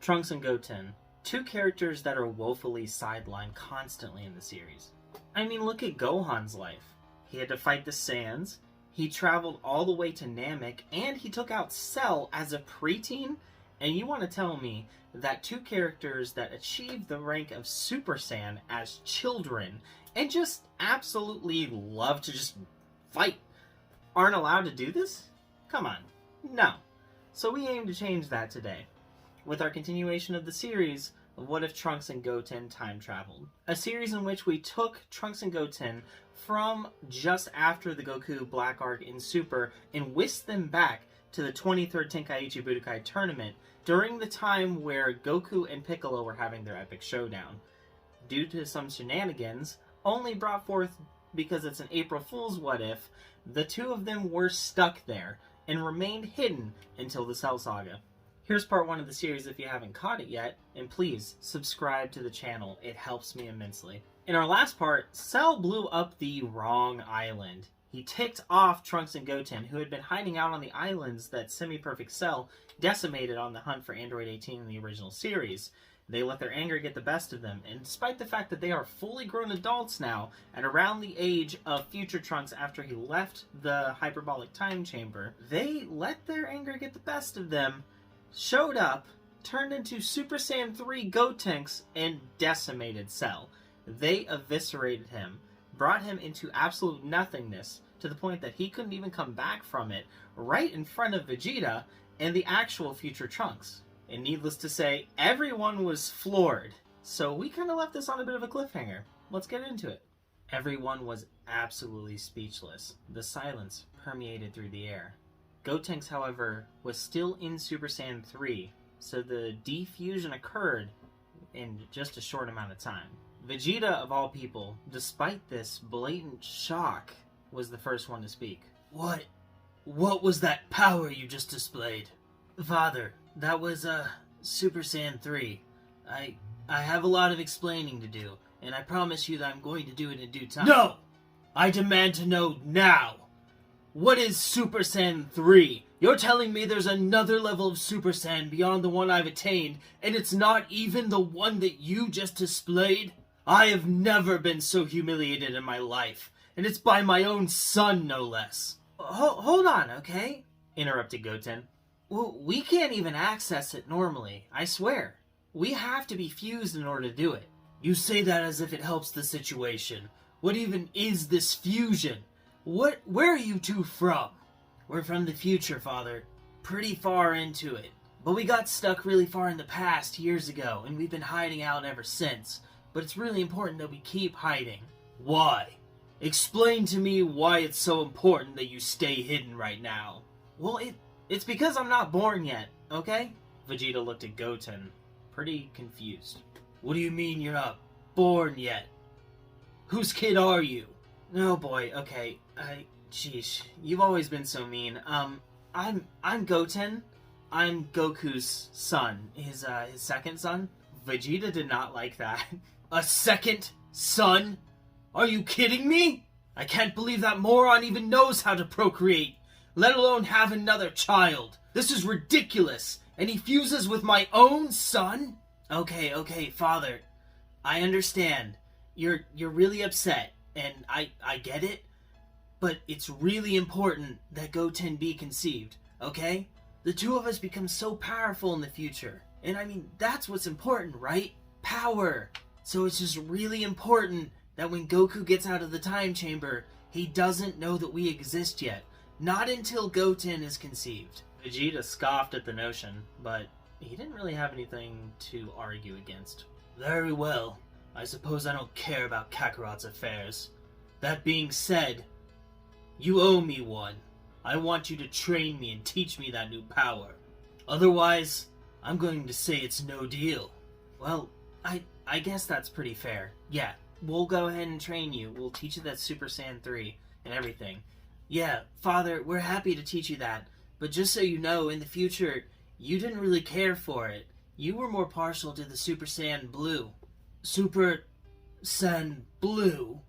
Trunks and Goten, two characters that are woefully sidelined constantly in the series. I mean, look at Gohan's life. He had to fight the Saiyans, he traveled all the way to Namek, and he took out Cell as a preteen? And you want to tell me that two characters that achieved the rank of Super Saiyan as children and just absolutely love to just fight aren't allowed to do this? Come on. No. So we aim to change that today, with our continuation of the series of What If Trunks and Goten Time Traveled. A series in which we took Trunks and Goten from just after the Goku Black Arc in Super and whisked them back to the 23rd Tenkaichi Budokai Tournament during the time where Goku and Piccolo were having their epic showdown. Due to some shenanigans, only brought forth because it's an April Fool's what if, the two of them were stuck there and remained hidden until the Cell Saga. Here's part 1 of the series if you haven't caught it yet, and please subscribe to the channel, it helps me immensely. In our last part, Cell blew up the wrong island. He ticked off Trunks and Goten, who had been hiding out on the islands that Semi-Perfect Cell decimated on the hunt for Android 18 in the original series. They let their anger get the best of them, and despite the fact that they are fully grown adults now, at around the age of future Trunks after he left the hyperbolic time chamber, they let their anger get the best of them, showed up, turned into Super Saiyan 3 Gotenks, and decimated Cell. They eviscerated him, brought him into absolute nothingness, to the point that he couldn't even come back from it, right in front of Vegeta and the actual future Trunks. And needless to say, everyone was floored. So we kind of left this on a bit of a cliffhanger. Let's get into it. Everyone was absolutely speechless. The silence permeated through the air. Gotenks, however, was still in Super Saiyan 3, so the defusion occurred in just a short amount of time. Vegeta, of all people, despite this blatant shock, was the first one to speak. What was that power you just displayed? Father, that was, Super Saiyan 3. I have a lot of explaining to do, and I promise you that I'm going to do it in due time. No! I demand to know now! What is Super Saiyan 3? You're telling me there's another level of Super Saiyan beyond the one I've attained, and it's not even the one that you just displayed? I have never been so humiliated in my life, and it's by my own son, no less. Hold on, okay? Interrupted Goten. Well, we can't even access it normally, I swear. We have to be fused in order to do it. You say that as if it helps the situation. What even is this fusion? Where are you two from? We're from the future, Father. Pretty far into it. But we got stuck really far in the past years ago, and we've been hiding out ever since. But it's really important that we keep hiding. Why? Explain to me why it's so important that you stay hidden right now. Well, it's because I'm not born yet, okay? Vegeta looked at Goten, pretty confused. What do you mean you're not born yet? Whose kid are you? Oh boy, okay, Sheesh, you've always been so mean. I'm Goten. I'm Goku's son. His second son. Vegeta did not like that. A second son? Are you kidding me? I can't believe that moron even knows how to procreate, let alone have another child. This is ridiculous, and he fuses with my own son? Okay, Father. I understand. You're really upset, and I get it. But it's really important that Goten be conceived, okay? The two of us become so powerful in the future. And I mean, that's what's important, right? Power. So it's just really important that when Goku gets out of the time chamber, he doesn't know that we exist yet. Not until Goten is conceived. Vegeta scoffed at the notion, but he didn't really have anything to argue against. Very well. I suppose I don't care about Kakarot's affairs. That being said, you owe me one. I want you to train me and teach me that new power. Otherwise, I'm going to say it's no deal. Well, I guess that's pretty fair. Yeah, we'll go ahead and train you. We'll teach you that Super Saiyan 3 and everything. Yeah, Father, we're happy to teach you that. But just so you know, in the future, you didn't really care for it. You were more partial to the Super Saiyan Blue. Super Saiyan Blue?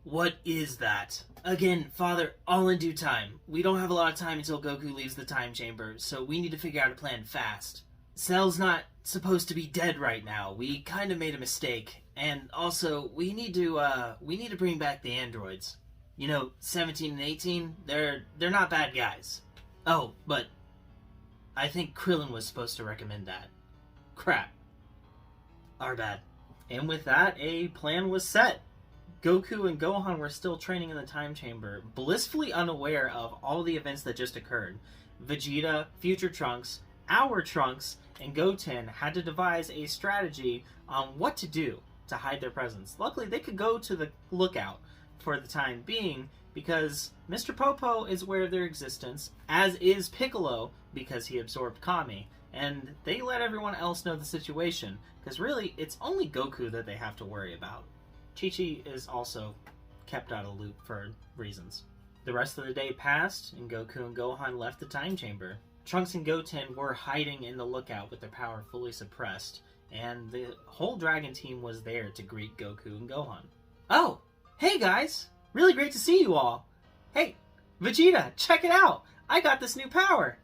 What is that? Again, Father, all in due time. We don't have a lot of time until Goku leaves the time chamber, so we need to figure out a plan fast. Cell's not supposed to be dead right now. We kind of made a mistake. And also, we need to bring back the androids. 17 and 18, they're not bad guys. Oh, but I think Krillin was supposed to recommend that. Crap. Our bad. And with that, a plan was set. Goku and Gohan were still training in the time chamber, blissfully unaware of all the events that just occurred. Vegeta, future Trunks, our Trunks, and Goten had to devise a strategy on what to do to hide their presence. Luckily, they could go to the lookout for the time being, because Mr. Popo is aware of their existence, as is Piccolo, because he absorbed Kami, and they let everyone else know the situation, because really, it's only Goku that they have to worry about. Chi-Chi is also kept out of the loop for reasons. The rest of the day passed, and Goku and Gohan left the time chamber. Trunks and Goten were hiding in the lookout with their power fully suppressed, and the whole Dragon team was there to greet Goku and Gohan. Oh! Hey guys! Really great to see you all! Hey, Vegeta, check it out! I got this new power!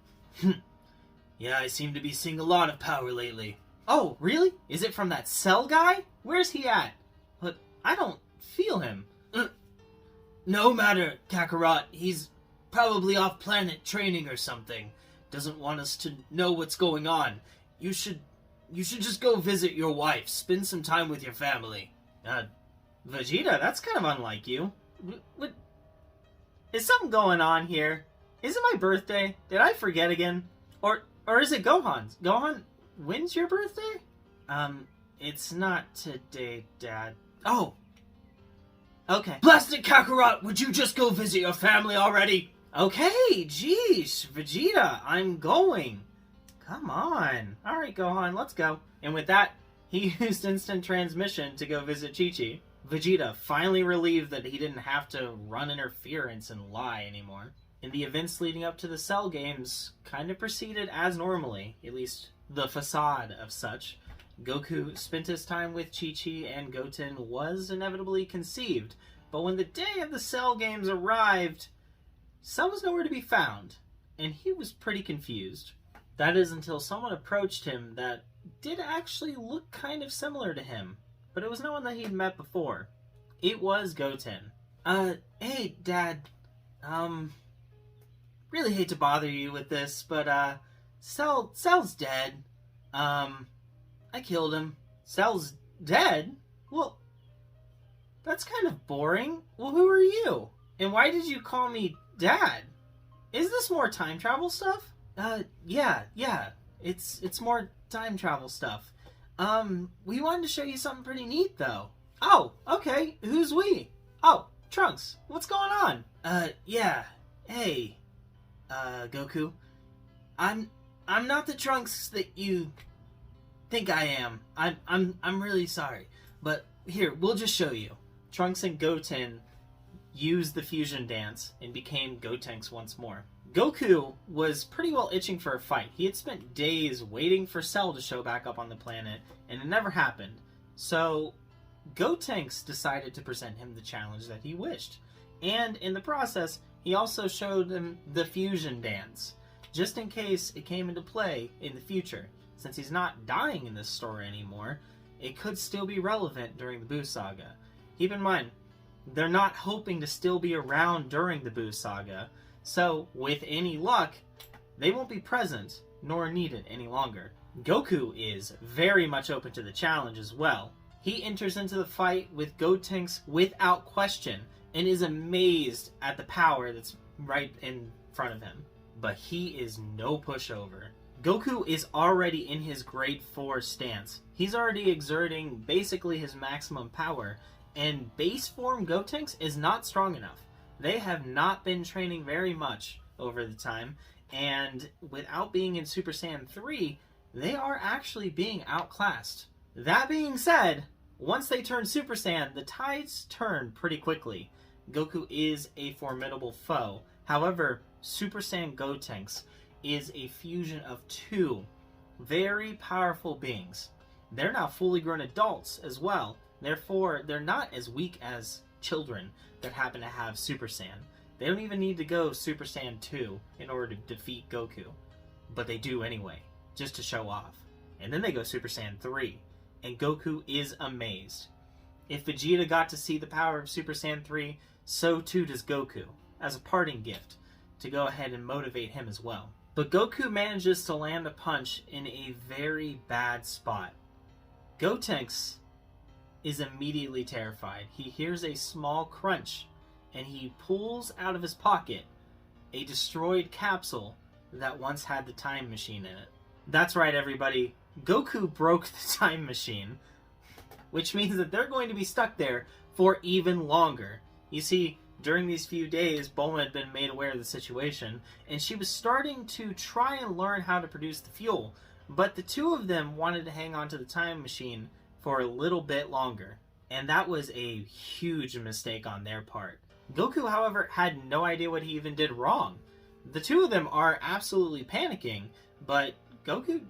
Yeah, I seem to be seeing a lot of power lately. Oh, really? Is it from that Cell guy? Where's he at? But I don't feel him. No matter, Kakarot. He's probably off planet training or something. Doesn't want us to know what's going on. You should just go visit your wife. Spend some time with your family. Vegeta, that's kind of unlike you. What? Is something going on here? Is it my birthday? Did I forget again? Or is it Gohan's? Gohan, when's your birthday? It's not today, Dad. Oh! Okay. Plastic Kakarot, would you just go visit your family already? Okay, jeez, Vegeta, I'm going. Come on. Alright, Gohan, let's go. And with that, he used instant transmission to go visit Chi-Chi. Vegeta, finally relieved that he didn't have to run interference and lie anymore. And the events leading up to the Cell games kind of proceeded as normally, at least the facade of such. Goku spent his time with Chi-Chi, and Goten was inevitably conceived. But when the day of the Cell games arrived, Cell was nowhere to be found, and he was pretty confused. That is until someone approached him that did actually look kind of similar to him, but it was no one that he'd met before. It was Goten. Hey, Dad, really hate to bother you with this, but, Cell's dead. I killed him. Cell's dead? Well, that's kind of boring. Well, who are you? And why did you call me Dad? Is this more time travel stuff? Yeah. It's more time travel stuff. We wanted to show you something pretty neat, though. Oh, okay. Who's we? Oh, Trunks. What's going on? Yeah. Hey, Goku. I'm not the Trunks that you think I am. I'm really sorry. But here, we'll just show you. Trunks and Goten used the fusion dance and became Gotenks once more. Goku was pretty well itching for a fight. He had spent days waiting for Cell to show back up on the planet, and it never happened. So, Gotenks decided to present him the challenge that he wished. And in the process, he also showed him the fusion dance, just in case it came into play in the future. Since he's not dying in this story anymore, it could still be relevant during the Buu Saga. Keep in mind, they're not hoping to still be around during the Buu Saga, so with any luck, they won't be present nor needed any longer. Goku is very much open to the challenge as well. He enters into the fight with Gotenks without question and is amazed at the power that's right in front of him. But he is no pushover. Goku is already in his grade 4 stance. He's already exerting basically his maximum power, and base form Gotenks is not strong enough. They have not been training very much over the time, and without being in Super Saiyan 3, they are actually being outclassed. That being said, once they turn Super Saiyan, the tides turn pretty quickly. Goku is a formidable foe. However, Super Saiyan Gotenks is a fusion of two very powerful beings. They're now fully grown adults as well. Therefore, they're not as weak as children that happen to have Super Saiyan. They don't even need to go Super Saiyan 2 in order to defeat Goku. But they do anyway. just to show off. And then they go Super Saiyan 3, and Goku is amazed. If Vegeta got to see the power of Super Saiyan 3, so too does Goku, as a parting gift, to go ahead and motivate him as well. But Goku manages to land a punch in a very bad spot. Goten is immediately terrified. He hears a small crunch, and he pulls out of his pocket a destroyed capsule that once had the time machine in it. That's right, everybody. Goku broke the time machine, which means that they're going to be stuck there for even longer. You see, during these few days, Bulma had been made aware of the situation, and she was starting to try and learn how to produce the fuel, but the two of them wanted to hang on to the time machine for a little bit longer, and that was a huge mistake on their part. Goku, however, had no idea what he even did wrong. The two of them are absolutely panicking, but Goku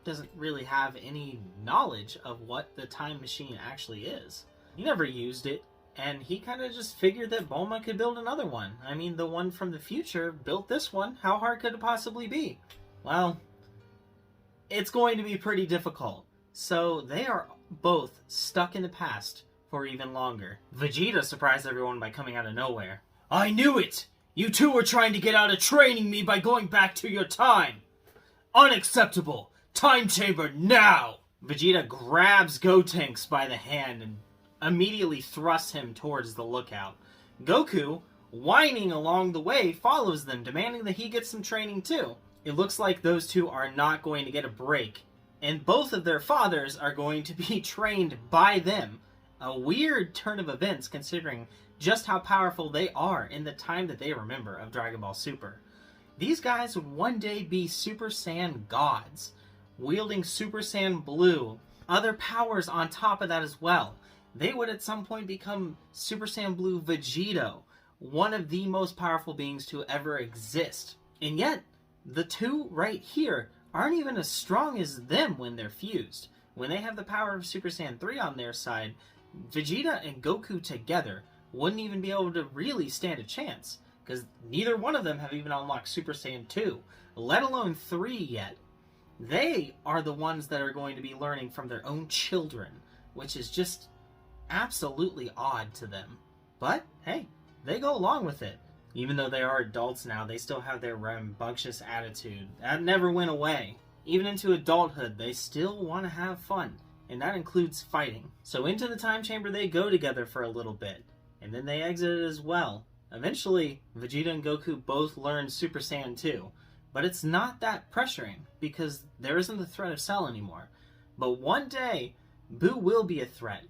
doesn't really have any knowledge of what the time machine actually is. He never used it, and he kind of just figured that Bulma could build another one. I mean, the one from the future built this one. How hard could it possibly be? Well, it's going to be pretty difficult. So they are both stuck in the past for even longer. Vegeta surprised everyone by coming out of nowhere. I knew it! You two were trying to get out of training me by going back to your time! Unacceptable! Time chamber now! Vegeta grabs Goten by the hand and immediately thrusts him towards the lookout. Goku, whining along the way, follows them, demanding that he get some training too. It looks like those two are not going to get a break, and both of their fathers are going to be trained by them. A weird turn of events considering just how powerful they are in the time that they remember of Dragon Ball Super. These guys would one day be Super Saiyan gods, wielding Super Saiyan Blue, other powers on top of that as well. They would at some point become Super Saiyan Blue Vegeta, one of the most powerful beings to ever exist. And yet, the two right here aren't even as strong as them when they're fused. When they have the power of Super Saiyan 3 on their side, Vegeta and Goku together wouldn't even be able to really stand a chance, because neither one of them have even unlocked Super Saiyan 2, let alone 3 yet. They are the ones that are going to be learning from their own children, which is just absolutely odd to them. But, hey, they go along with it. Even though they are adults now, they still have their rambunctious attitude. That never went away. Even into adulthood, they still want to have fun, and that includes fighting. So into the time chamber they go together for a little bit, and then they exit it as well. Eventually, Vegeta and Goku both learn Super Saiyan 2, but it's not that pressuring, because there isn't the threat of Cell anymore. But one day, Boo will be a threat.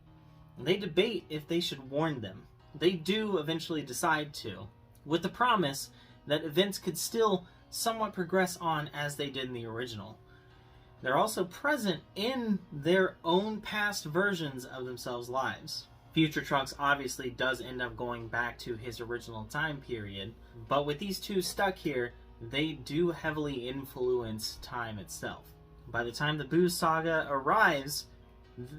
They debate if they should warn them. They do eventually decide to, with the promise that events could still somewhat progress on as they did in the original. They're also present in their own past versions of themselves' lives. Future Trunks obviously does end up going back to his original time period, but with these two stuck here, they do heavily influence time itself. By the time the Buu saga arrives,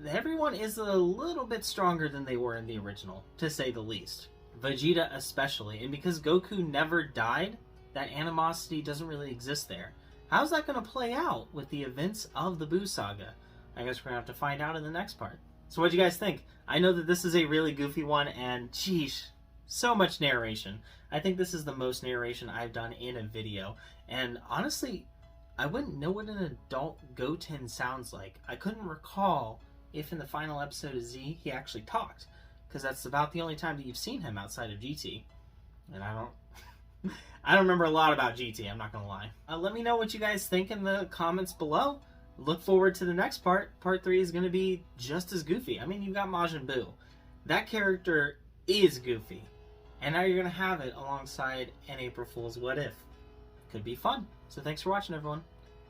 everyone is a little bit stronger than they were in the original, to say the least. Vegeta especially, and because Goku never died, that animosity doesn't really exist there. How's that going to play out with the events of the Buu saga? I guess we're going to have to find out in the next part. So what do you guys think? I know that this is a really goofy one, and geez, so much narration. I think this is the most narration I've done in a video, and honestly, I wouldn't know what an adult Goten sounds like. I couldn't recall if in the final episode of Z he actually talked, because that's about the only time that you've seen him outside of GT. And I don't remember a lot about GT, I'm not gonna lie. Let me know what you guys think in the comments below. Look forward to the next part. Part 3 is gonna be just as goofy. I mean, you've got Majin Buu. That character is goofy. And now you're gonna have it alongside an April Fool's What If. Could be fun. So thanks for watching, everyone.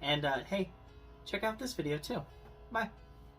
And hey, check out this video too. Bye.